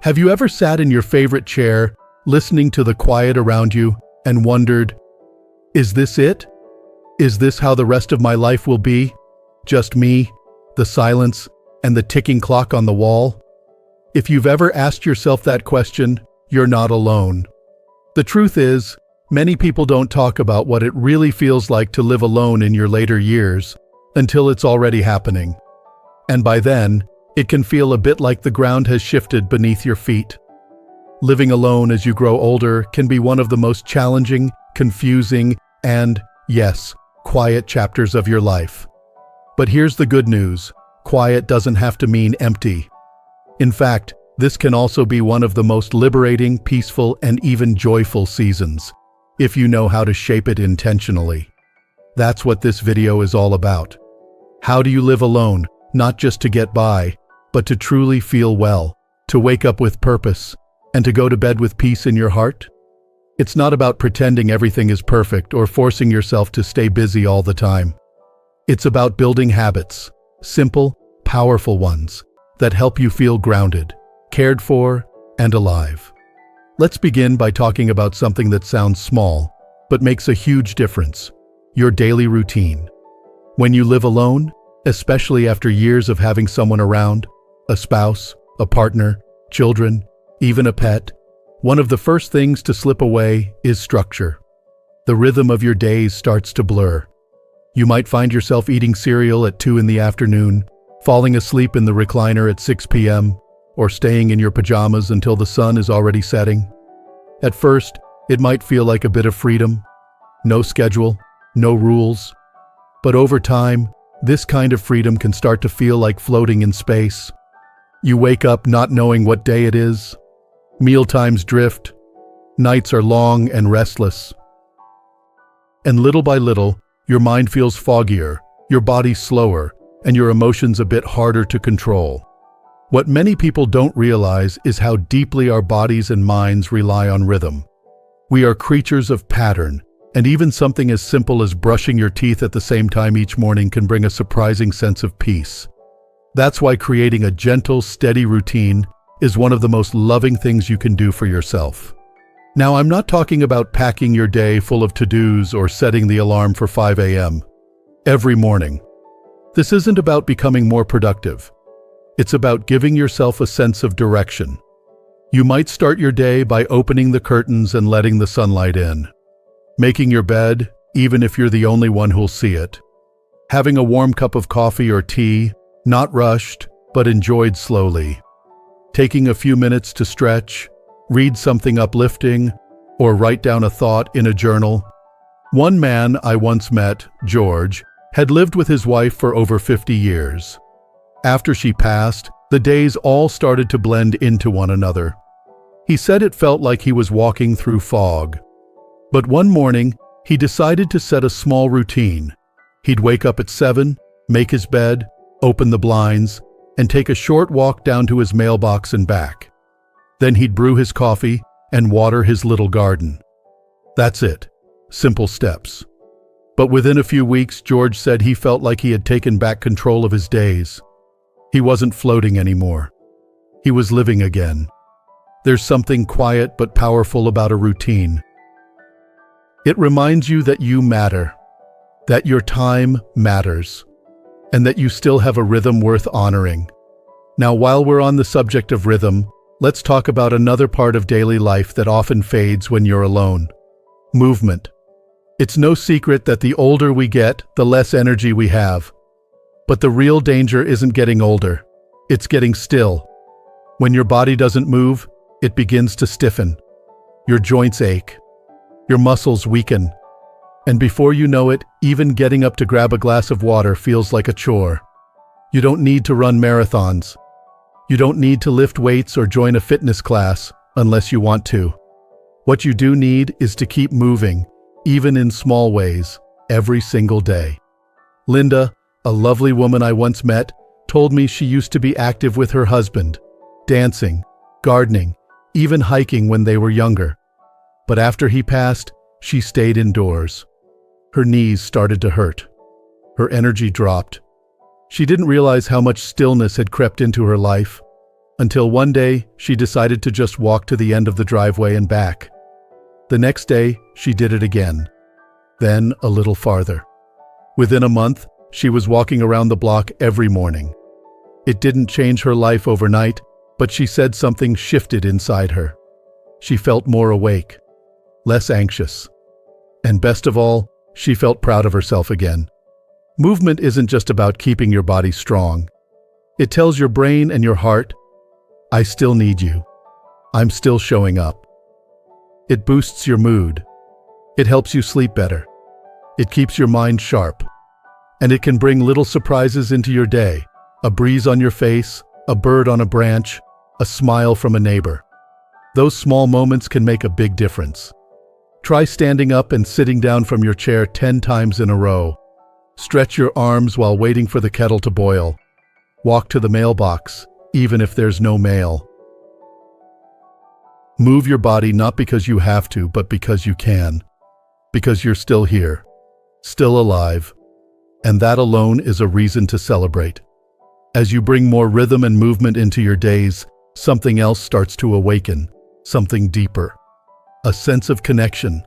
Have you ever sat in your favorite chair, listening to the quiet around you, and wondered, is this it? Is this how the rest of my life will be? Just me, the silence, and the ticking clock on the wall? If you've ever asked yourself that question, you're not alone. The truth is, many people don't talk about what it really feels like to live alone in your later years until it's already happening. And by then, it can feel a bit like the ground has shifted beneath your feet. Living alone as you grow older can be one of the most challenging, confusing, and, yes, quiet chapters of your life. But here's the good news: quiet doesn't have to mean empty. In fact, this can also be one of the most liberating, peaceful, and even joyful seasons, if you know how to shape it intentionally. That's what this video is all about. How do you live alone, not just to get by, but to truly feel well, to wake up with purpose, and to go to bed with peace in your heart? It's not about pretending everything is perfect or forcing yourself to stay busy all the time. It's about building habits, simple, powerful ones, that help you feel grounded, cared for, and alive. Let's begin by talking about something that sounds small, but makes a huge difference: your daily routine. When you live alone, especially after years of having someone around, a spouse, a partner, children, even a pet, one of the first things to slip away is structure. The rhythm of your days starts to blur. You might find yourself eating cereal at 2 in the afternoon, falling asleep in the recliner at 6 p.m., or staying in your pajamas until the sun is already setting. At first, it might feel like a bit of freedom. No schedule, no rules. But over time, this kind of freedom can start to feel like floating in space. You wake up not knowing what day it is. Mealtimes drift. Nights are long and restless. And little by little, your mind feels foggier, your body slower, and your emotions a bit harder to control. What many people don't realize is how deeply our bodies and minds rely on rhythm. We are creatures of pattern, and even something as simple as brushing your teeth at the same time each morning can bring a surprising sense of peace. That's why creating a gentle, steady routine is one of the most loving things you can do for yourself. Now, I'm not talking about packing your day full of to-dos or setting the alarm for 5 a.m. every morning. This isn't about becoming more productive. It's about giving yourself a sense of direction. You might start your day by opening the curtains and letting the sunlight in. Making your bed, even if you're the only one who'll see it. Having a warm cup of coffee or tea, not rushed, but enjoyed slowly. Taking a few minutes to stretch, read something uplifting, or write down a thought in a journal. One man I once met, George, had lived with his wife for over 50 years. After she passed, the days all started to blend into one another. He said it felt like he was walking through fog. But one morning, he decided to set a small routine. He'd wake up at 7, make his bed, open the blinds, and take a short walk down to his mailbox and back. Then he'd brew his coffee and water his little garden. That's it. Simple steps. But within a few weeks, George said he felt like he had taken back control of his days. He wasn't floating anymore. He was living again. There's something quiet but powerful about a routine. It reminds you that you matter, that your time matters, and that you still have a rhythm worth honoring. Now, while we're on the subject of rhythm, let's talk about another part of daily life that often fades when you're alone: movement. It's no secret that the older we get, the less energy we have. But the real danger isn't getting older. It's getting still. When your body doesn't move, it begins to stiffen. Your joints ache. Your muscles weaken. And before you know it, even getting up to grab a glass of water feels like a chore. You don't need to run marathons. You don't need to lift weights or join a fitness class unless you want to. What you do need is to keep moving, even in small ways, every single day. Linda, a lovely woman I once met, told me she used to be active with her husband, dancing, gardening, even hiking when they were younger. But after he passed, she stayed indoors. Her knees started to hurt. Her energy dropped. She didn't realize how much stillness had crept into her life. until one day she decided to just walk to the end of the driveway and back. The next day, she did it again, then a little farther. Within a month, she was walking around the block every morning. It didn't change her life overnight, but she said something shifted inside her. She felt more awake, less anxious, and best of all, she felt proud of herself again. Movement isn't just about keeping your body strong. It tells your brain and your heart, I still need you. I'm still showing up. It boosts your mood. It helps you sleep better. It keeps your mind sharp. And it can bring little surprises into your day. A breeze on your face, a bird on a branch, a smile from a neighbor. Those small moments can make a big difference. Try standing up and sitting down from your chair 10 times in a row. Stretch your arms while waiting for the kettle to boil. Walk to the mailbox, even if there's no mail. Move your body not because you have to, but because you can. Because you're still here, still alive, and that alone is a reason to celebrate. As you bring more rhythm and movement into your days, something else starts to awaken, something deeper, a sense of connection.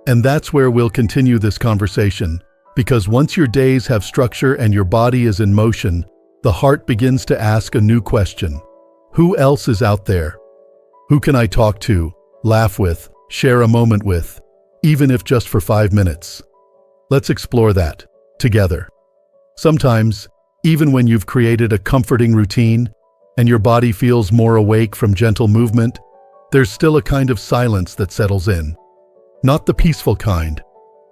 And that's where we'll continue this conversation, because once your days have structure and your body is in motion, the heart begins to ask a new question. Who else is out there? Who can I talk to, laugh with, share a moment with, even if just for 5 minutes? Let's explore that, together. Sometimes, even when you've created a comforting routine and your body feels more awake from gentle movement, there's still a kind of silence that settles in. Not the peaceful kind,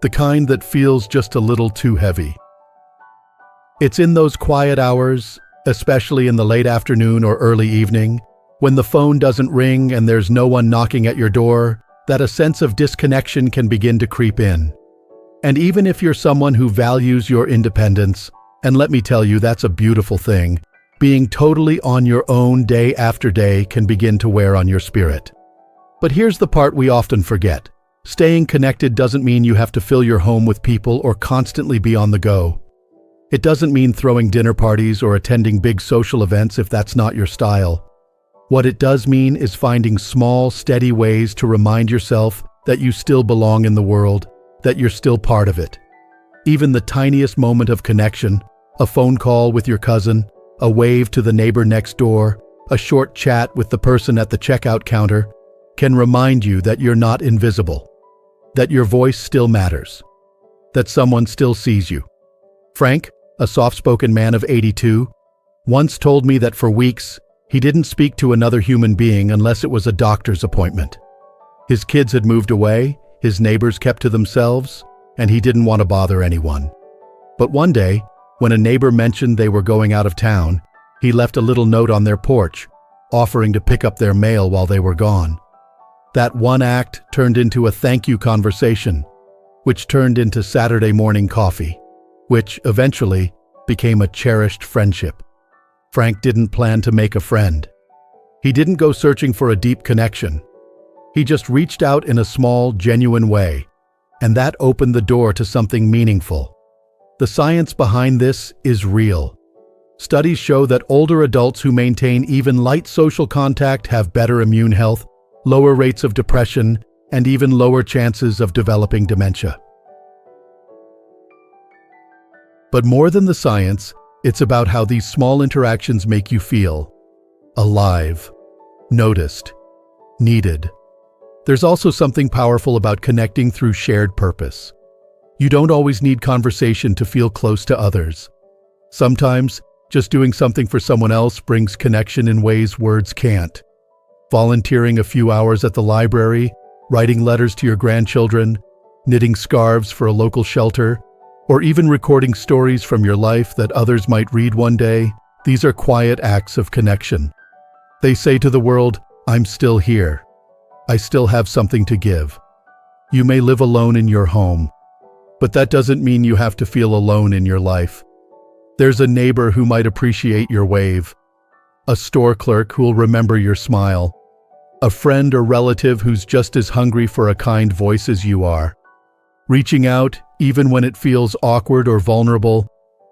the kind that feels just a little too heavy. It's in those quiet hours, especially in the late afternoon or early evening, when the phone doesn't ring and there's no one knocking at your door, that a sense of disconnection can begin to creep in. And even if you're someone who values your independence, and let me tell you, that's a beautiful thing, being totally on your own day after day can begin to wear on your spirit. But here's the part we often forget. Staying connected doesn't mean you have to fill your home with people or constantly be on the go. It doesn't mean throwing dinner parties or attending big social events if that's not your style. What it does mean is finding small, steady ways to remind yourself that you still belong in the world, that you're still part of it. Even the tiniest moment of connection, a phone call with your cousin, a wave to the neighbor next door, a short chat with the person at the checkout counter, can remind you that you're not invisible, that your voice still matters, that someone still sees you. Frank, a soft-spoken man of 82, once told me that for weeks, he didn't speak to another human being unless it was a doctor's appointment. His kids had moved away, his neighbors kept to themselves, and he didn't want to bother anyone. But one day, when a neighbor mentioned they were going out of town, he left a little note on their porch, offering to pick up their mail while they were gone. That one act turned into a thank you conversation, which turned into Saturday morning coffee, which eventually became a cherished friendship. Frank didn't plan to make a friend. He didn't go searching for a deep connection. He just reached out in a small, genuine way, and that opened the door to something meaningful. The science behind this is real. Studies show that older adults who maintain even light social contact have better immune health, lower rates of depression, and even lower chances of developing dementia. But more than the science, it's about how these small interactions make you feel alive, noticed, needed. There's also something powerful about connecting through shared purpose. You don't always need conversation to feel close to others. Sometimes, just doing something for someone else brings connection in ways words can't. Volunteering a few hours at the library, writing letters to your grandchildren, knitting scarves for a local shelter, or even recording stories from your life that others might read one day, these are quiet acts of connection. They say to the world, I'm still here. I still have something to give. You may live alone in your home, but that doesn't mean you have to feel alone in your life. There's a neighbor who might appreciate your wave, a store clerk who'll remember your smile, a friend or relative who's just as hungry for a kind voice as you are. Reaching out, even when it feels awkward or vulnerable,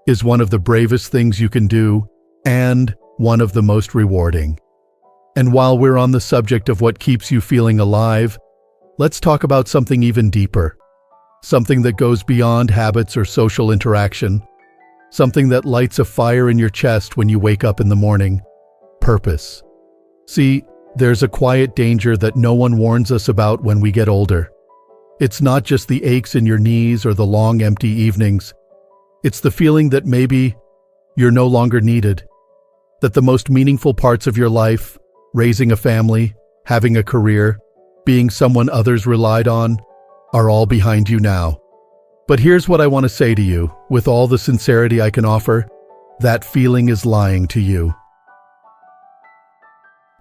is one of the bravest things you can do, and one of the most rewarding. And while we're on the subject of what keeps you feeling alive, let's talk about something even deeper. Something that goes beyond habits or social interaction. Something that lights a fire in your chest when you wake up in the morning. Purpose. See, there's a quiet danger that no one warns us about when we get older. It's not just the aches in your knees or the long empty evenings. It's the feeling that maybe you're no longer needed. That the most meaningful parts of your life, raising a family, having a career, being someone others relied on, are all behind you now. But here's what I want to say to you, with all the sincerity I can offer, that feeling is lying to you.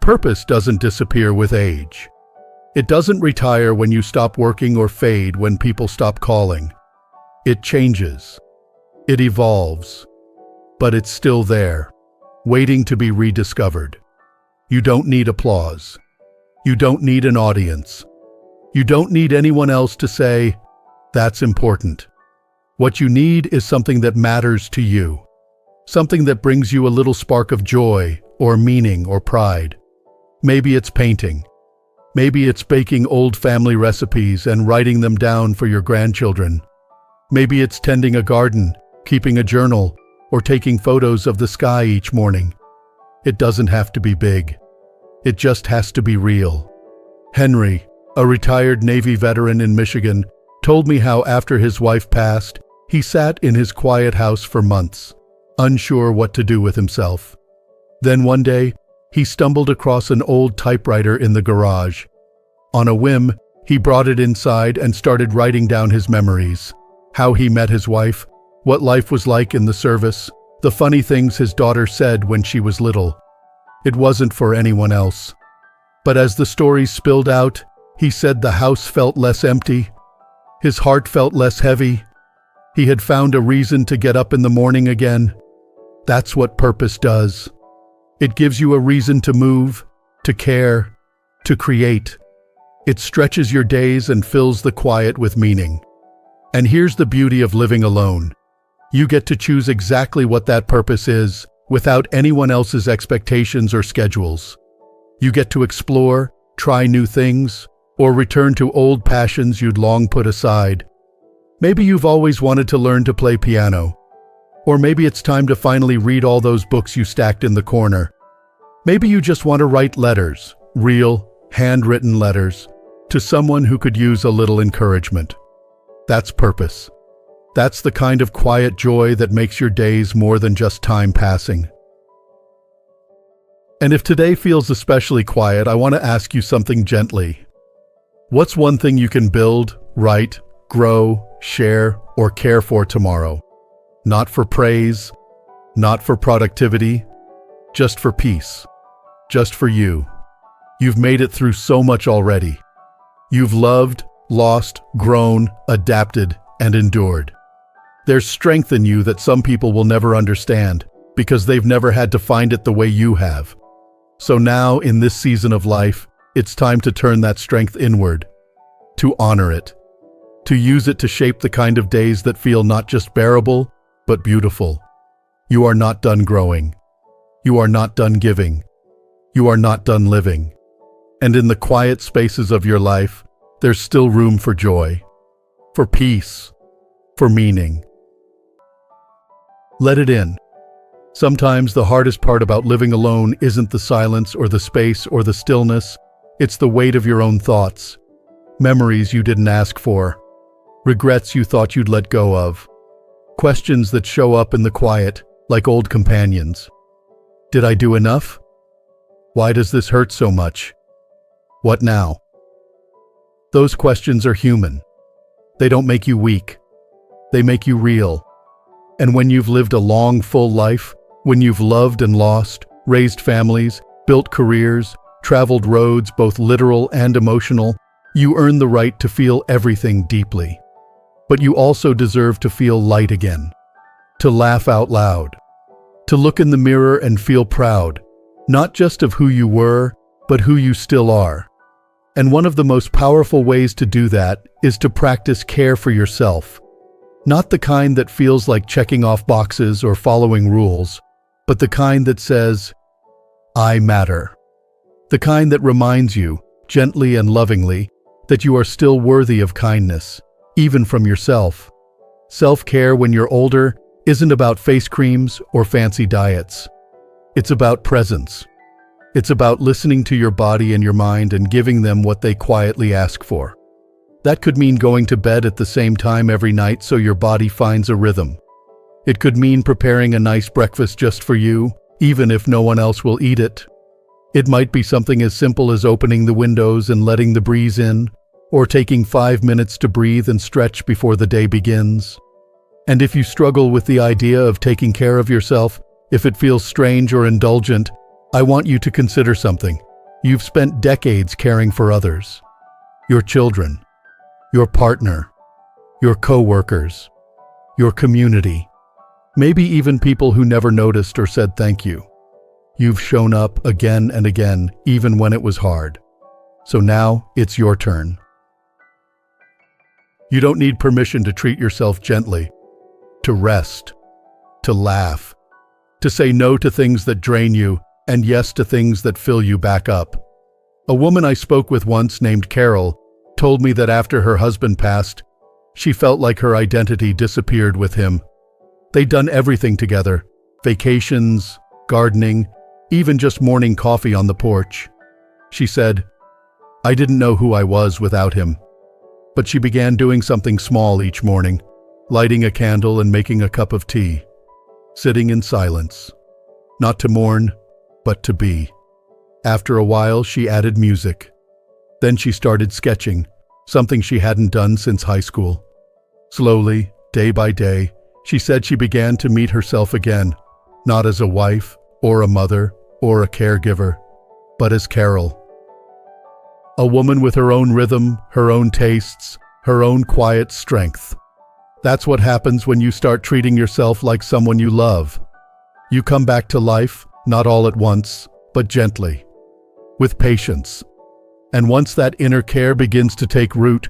Purpose doesn't disappear with age. It doesn't retire when you stop working or fade when people stop calling. It changes. It evolves. But it's still there, waiting to be rediscovered. You don't need applause. You don't need an audience. You don't need anyone else to say, "That's important." What you need is something that matters to you. Something that brings you a little spark of joy or meaning or pride. Maybe it's painting. Maybe it's baking old family recipes and writing them down for your grandchildren. Maybe it's tending a garden, keeping a journal, or taking photos of the sky each morning. It doesn't have to be big. It just has to be real. Henry, a retired Navy veteran in Michigan, told me how after his wife passed, he sat in his quiet house for months, unsure what to do with himself. Then one day, he stumbled across an old typewriter in the garage. On a whim, he brought it inside and started writing down his memories. How he met his wife, what life was like in the service, the funny things his daughter said when she was little. It wasn't for anyone else. But as the stories spilled out, he said the house felt less empty. His heart felt less heavy. He had found a reason to get up in the morning again. That's what purpose does. It gives you a reason to move, to care, to create. It stretches your days and fills the quiet with meaning. And here's the beauty of living alone. You get to choose exactly what that purpose is, without anyone else's expectations or schedules. You get to explore, try new things, or return to old passions you'd long put aside. Maybe you've always wanted to learn to play piano. Or maybe it's time to finally read all those books you stacked in the corner. Maybe you just want to write letters, real, handwritten letters, to someone who could use a little encouragement. That's purpose. That's the kind of quiet joy that makes your days more than just time passing. And if today feels especially quiet, I want to ask you something gently. What's one thing you can build, write, grow, share, or care for tomorrow? Not for praise, not for productivity, just for peace, just for you. You've made it through so much already. You've loved, lost, grown, adapted, and endured. There's strength in you that some people will never understand because they've never had to find it the way you have. So now, in this season of life, it's time to turn that strength inward, to honor it, to use it to shape the kind of days that feel not just bearable, but beautiful. You are not done growing. You are not done giving. You are not done living. And in the quiet spaces of your life, there's still room for joy, for peace, for meaning. Let it in. Sometimes the hardest part about living alone isn't the silence or the space or the stillness. It's the weight of your own thoughts, memories you didn't ask for, regrets you thought you'd let go of, questions that show up in the quiet like old companions. Did I do enough? Why does this hurt so much? What now? Those questions are human. They don't make you weak. They make you real. And when you've lived a long, full life, when you've loved and lost, raised families, built careers, traveled roads both literal and emotional, you earn the right to feel everything deeply. But you also deserve to feel light again, to laugh out loud, to look in the mirror and feel proud, not just of who you were, but who you still are. And one of the most powerful ways to do that is to practice care for yourself. Not the kind that feels like checking off boxes or following rules, but the kind that says, I matter. The kind that reminds you, gently and lovingly, that you are still worthy of kindness, even from yourself. Self-care when you're older isn't about face creams or fancy diets. It's about presence. It's about listening to your body and your mind and giving them what they quietly ask for. That could mean going to bed at the same time every night so your body finds a rhythm. It could mean preparing a nice breakfast just for you, even if no one else will eat it. It might be something as simple as opening the windows and letting the breeze in, or taking 5 minutes to breathe and stretch before the day begins. And if you struggle with the idea of taking care of yourself, if it feels strange or indulgent, I want you to consider something. You've spent decades caring for others. Your children, your partner, your co-workers, your community, maybe even people who never noticed or said thank you. You've shown up again and again, even when it was hard. So now it's your turn. You don't need permission to treat yourself gently, to rest, to laugh, to say no to things that drain you and yes to things that fill you back up. A woman I spoke with once named Carol told me that after her husband passed, she felt like her identity disappeared with him. They'd done everything together, vacations, gardening, even just morning coffee on the porch. She said, "I didn't know who I was without him." But she began doing something small each morning, lighting a candle and making a cup of tea, sitting in silence, not to mourn, but to be. After a while, she added music. Then she started sketching, something she hadn't done since high school. Slowly, day by day, she said she began to meet herself again, not as a wife, or a mother, or a caregiver, but as Carol. A woman with her own rhythm, her own tastes, her own quiet strength. That's what happens when you start treating yourself like someone you love. You come back to life, not all at once, but gently, with patience. And once that inner care begins to take root,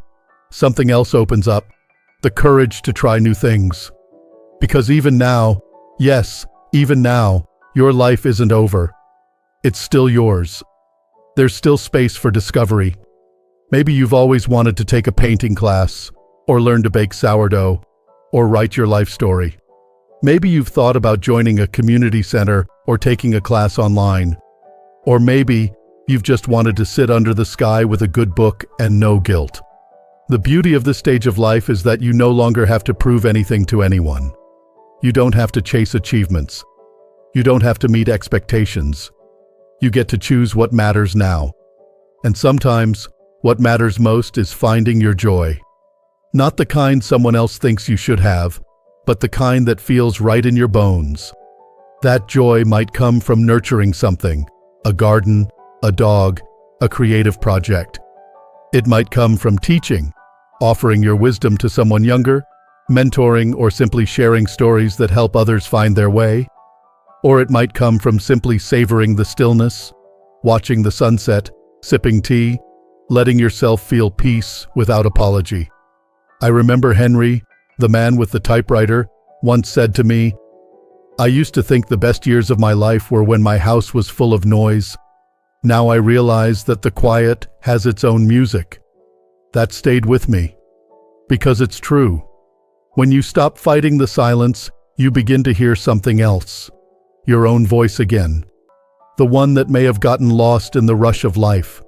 something else opens up, the courage to try new things. Because even now, yes, even now, your life isn't over. It's still yours. There's still space for discovery. Maybe you've always wanted to take a painting class, or learn to bake sourdough, or write your life story. Maybe you've thought about joining a community center or taking a class online. Or maybe you've just wanted to sit under the sky with a good book and no guilt. The beauty of this stage of life is that you no longer have to prove anything to anyone. You don't have to chase achievements. You don't have to meet expectations. You get to choose what matters now. And sometimes, what matters most is finding your joy. Not the kind someone else thinks you should have, but the kind that feels right in your bones. That joy might come from nurturing something, a garden, a dog, a creative project. It might come from teaching, offering your wisdom to someone younger, mentoring, or simply sharing stories that help others find their way. Or it might come from simply savoring the stillness, watching the sunset, sipping tea, letting yourself feel peace without apology. I remember Henry, the man with the typewriter, once said to me, "I used to think the best years of my life were when my house was full of noise. Now I realize that the quiet has its own music." That stayed with me. Because it's true. When you stop fighting the silence, you begin to hear something else. Your own voice again. The one that may have gotten lost in the rush of life.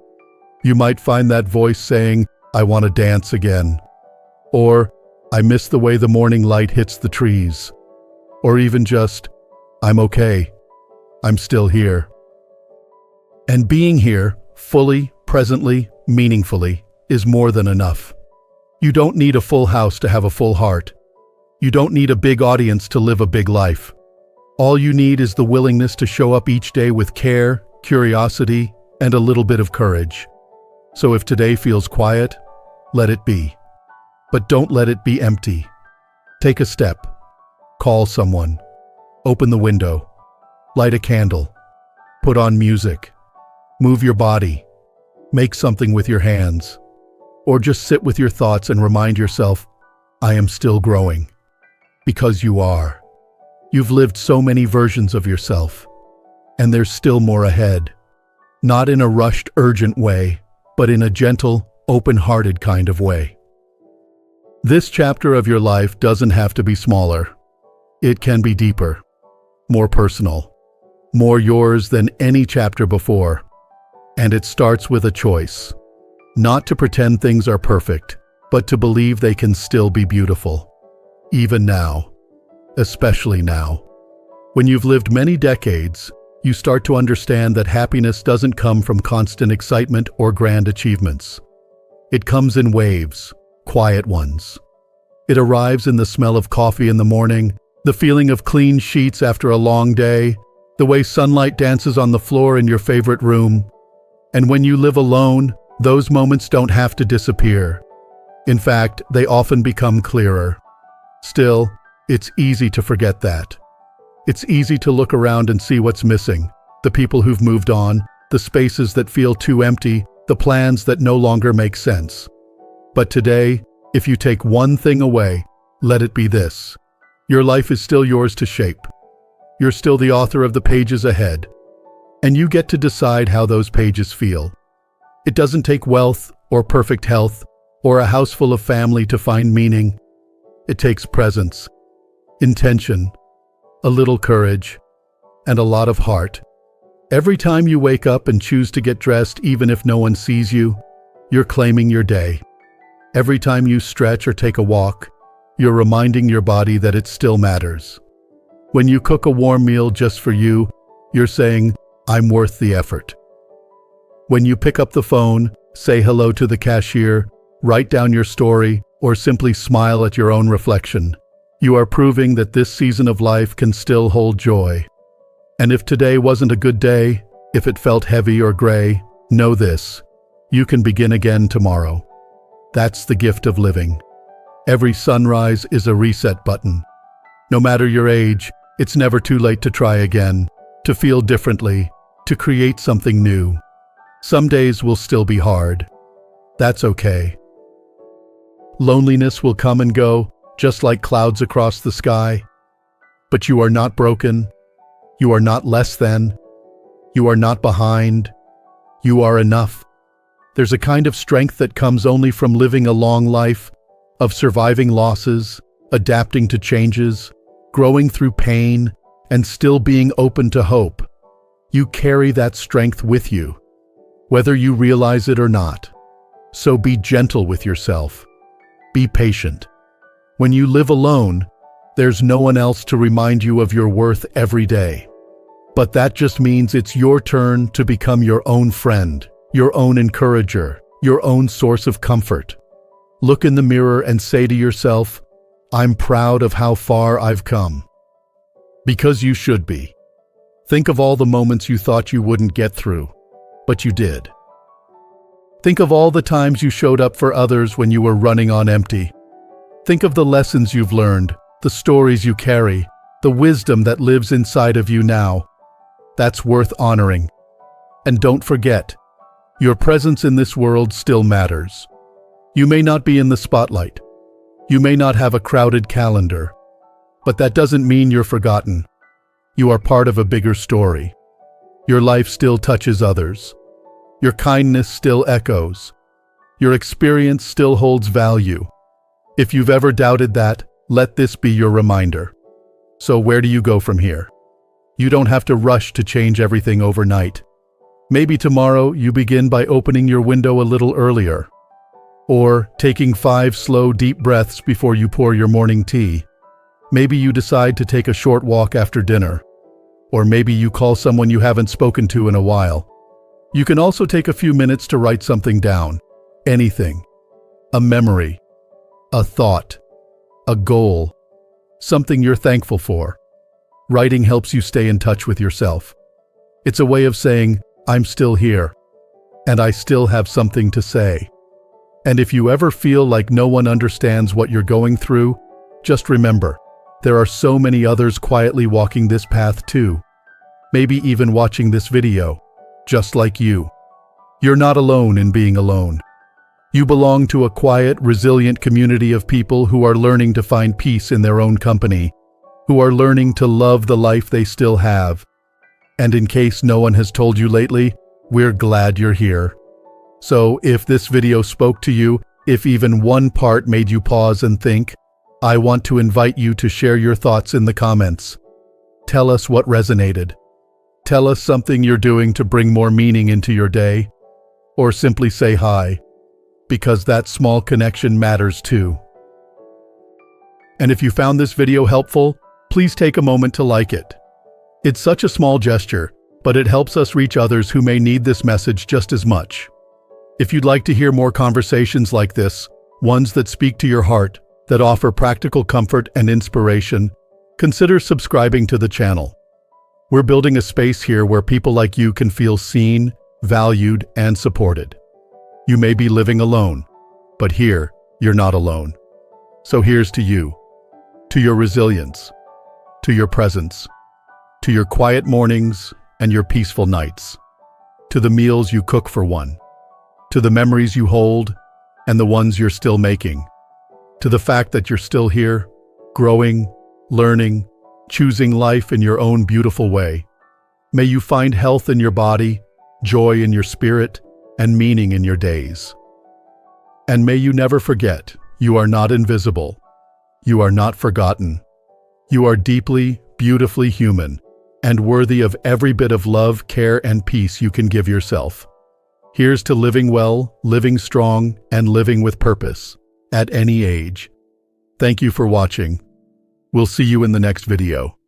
You might find that voice saying, "I want to dance again." Or, "I miss the way the morning light hits the trees." Or even just, "I'm okay. I'm still here." And being here, fully, presently, meaningfully, is more than enough. You don't need a full house to have a full heart. You don't need a big audience to live a big life. All you need is the willingness to show up each day with care, curiosity, and a little bit of courage. So if today feels quiet, let it be. But don't let it be empty. Take a step. Call someone. Open the window. Light a candle. Put on music. Move your body. Make something with your hands. Or just sit with your thoughts and remind yourself, "I am still growing." Because you are. You've lived so many versions of yourself, and there's still more ahead. Not in a rushed, urgent way, but in a gentle, open-hearted kind of way. This chapter of your life doesn't have to be smaller. It can be deeper, more personal, more yours than any chapter before. And it starts with a choice. Not to pretend things are perfect, but to believe they can still be beautiful. Even now. Especially now. When you've lived many decades, you start to understand that happiness doesn't come from constant excitement or grand achievements. It comes in waves, quiet ones. It arrives in the smell of coffee in the morning, the feeling of clean sheets after a long day, the way sunlight dances on the floor in your favorite room. And when you live alone, those moments don't have to disappear. In fact, they often become clearer. Still, it's easy to forget that. It's easy to look around and see what's missing, the people who've moved on, the spaces that feel too empty, the plans that no longer make sense. But today, if you take one thing away, let it be this. Your life is still yours to shape. You're still the author of the pages ahead. And you get to decide how those pages feel. It doesn't take wealth or perfect health or a house full of family to find meaning. It takes presence, intention, a little courage, and a lot of heart. Every time you wake up and choose to get dressed even if no one sees you, you're claiming your day. Every time you stretch or take a walk, you're reminding your body that it still matters. When you cook a warm meal just for you, you're saying, I'm worth the effort. When you pick up the phone, say hello to the cashier, write down your story, or simply smile at your own reflection, you are proving that this season of life can still hold joy. And if today wasn't a good day, if it felt heavy or gray, know this: you can begin again tomorrow. That's the gift of living. Every sunrise is a reset button. No matter your age, it's never too late to try again, to feel differently, to create something new. Some days will still be hard. That's okay. Loneliness will come and go, just like clouds across the sky. But you are not broken. You are not less than. You are not behind. You are enough. There's a kind of strength that comes only from living a long life, of surviving losses, adapting to changes, growing through pain, and still being open to hope. You carry that strength with you, whether you realize it or not. So be gentle with yourself. Be patient. When you live alone, there's no one else to remind you of your worth every day. But that just means it's your turn to become your own friend, your own encourager, your own source of comfort. Look in the mirror and say to yourself, I'm proud of how far I've come. Because you should be. Think of all the moments you thought you wouldn't get through, but you did. Think of all the times you showed up for others when you were running on empty. Think of the lessons you've learned, the stories you carry, the wisdom that lives inside of you now. That's worth honoring. And don't forget, your presence in this world still matters. You may not be in the spotlight. You may not have a crowded calendar. But that doesn't mean you're forgotten. You are part of a bigger story. Your life still touches others. Your kindness still echoes. Your experience still holds value. If you've ever doubted that, let this be your reminder. So where do you go from here? You don't have to rush to change everything overnight. Maybe tomorrow you begin by opening your window a little earlier, or taking 5 slow, deep breaths before you pour your morning tea. Maybe you decide to take a short walk after dinner, or maybe you call someone you haven't spoken to in a while. You can also take a few minutes to write something down. Anything. A memory. A thought. A goal. Something you're thankful for. Writing helps you stay in touch with yourself. It's a way of saying, I'm still here, and I still have something to say. And if you ever feel like no one understands what you're going through, just remember, there are so many others quietly walking this path too. Maybe even watching this video, just like you. You're not alone in being alone. You belong to a quiet, resilient community of people who are learning to find peace in their own company, who are learning to love the life they still have. And in case no one has told you lately, We're glad you're here. So, if this video spoke to you, if even one part made you pause and think, I want to invite you to share your thoughts in the comments. Tell us what resonated. Tell us something you're doing to bring more meaning into your day. Or simply say hi, because that small connection matters too. And if you found this video helpful, please take a moment to like it. It's such a small gesture, but it helps us reach others who may need this message just as much. If you'd like to hear more conversations like this, ones that speak to your heart, that offer practical comfort and inspiration, consider subscribing to the channel. We're building a space here where people like you can feel seen, valued, and supported. You may be living alone, but here, you're not alone. So here's to you, to your resilience, to your presence, to your quiet mornings and your peaceful nights, to the meals you cook for one, to the memories you hold and the ones you're still making, to the fact that you're still here, growing, learning, choosing life in your own beautiful way. May you find health in your body, joy in your spirit, and meaning in your days. And may you never forget, you are not invisible. You are not forgotten. You are deeply, beautifully human, and worthy of every bit of love, care, and peace you can give yourself. Here's to living well, living strong, and living with purpose, at any age. Thank you for watching. We'll see you in the next video.